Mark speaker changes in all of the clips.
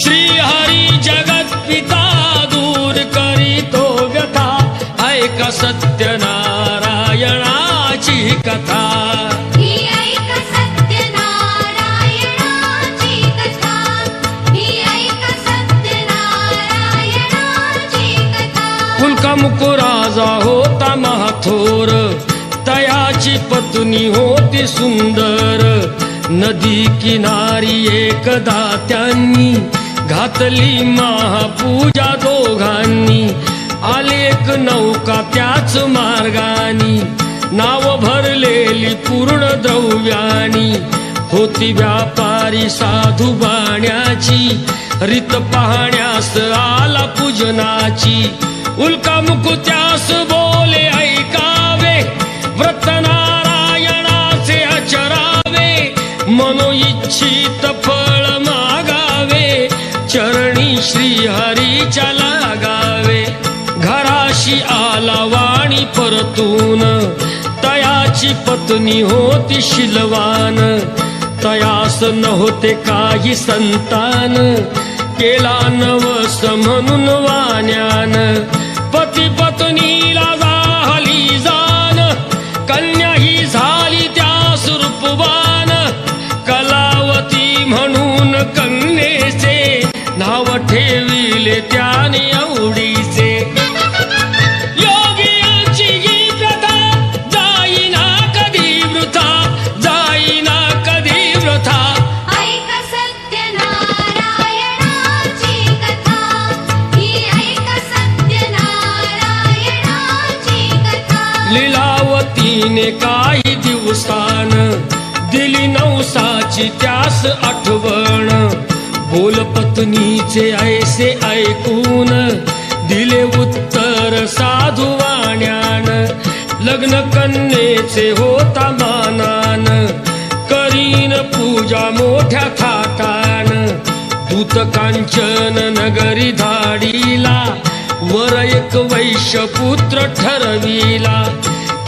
Speaker 1: श्रीहरी जगत पिता दूर करीतो व्यथा ऐका सत्यनारायणाची कथा मुकुराजा होता महाथोर तयाची पत्नी होती सुंदर नदी किनारी एकदा त्यांनी घातली महापूजा दोघांनी आली एक नौका त्याच मार्गानी नाव भरलेली पूर्ण द्रव्यानी होती व्यापारी साधू बाण्याची रीत पाहण्यास आला पूजनाची उल्का मुकुत्यास बोले ऐकावे व्रत नारायणाचे आचरावे मनोइच्छित फळ मागावे चरणी श्रीहरीच्या लागावे घराशी आला वाणी परतून तयाची पत्नी होती शिलवान तयास नव्हते काही संतान केला नवस म्हणून वाण्यान पती पत्नीला झाली जाण कन्या ही झाली त्या रूपवान कलावती म्हणून कन्येचे नाव ठेविले त्याने आवडीचे योगियांची ही प्रथा जाईना कधी वृथा जाईना कधी वृथा लीलावतीने काही दिवसान दिली नवसाची त्यास आठवण बोल पत्नीचे ऐसे ऐकून दिले उत्तर साधू वाण्यान लग्न कन्येचे होता मानान करीन पूजा मोठ्या थाटान दूत कांचन नगरी धाडीला वर एक वैश्य पुत्र ठरविला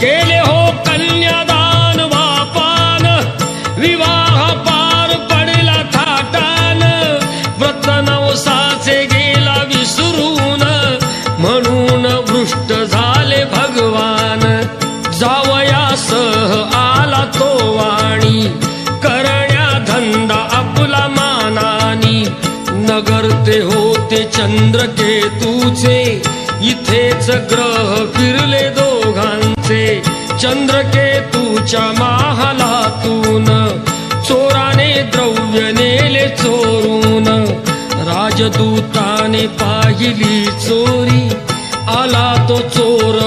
Speaker 1: केले हो कन्यादान वापान विवाह पार पडला थाटान व्रत नवसाचे गेला विसरून म्हणून वृष्ट झाले भगवान जावयासह आला तो वाणी करण्या धंदा आपला मानानी नगर ते होते चंद्रकेतूचे इथेच ग्रह फिरले दोघांचे चंद्रकेतूच्या महालातून चोराने द्रव्य नेले चोरून राजदूताने पाहिली चोरी आला तो चोर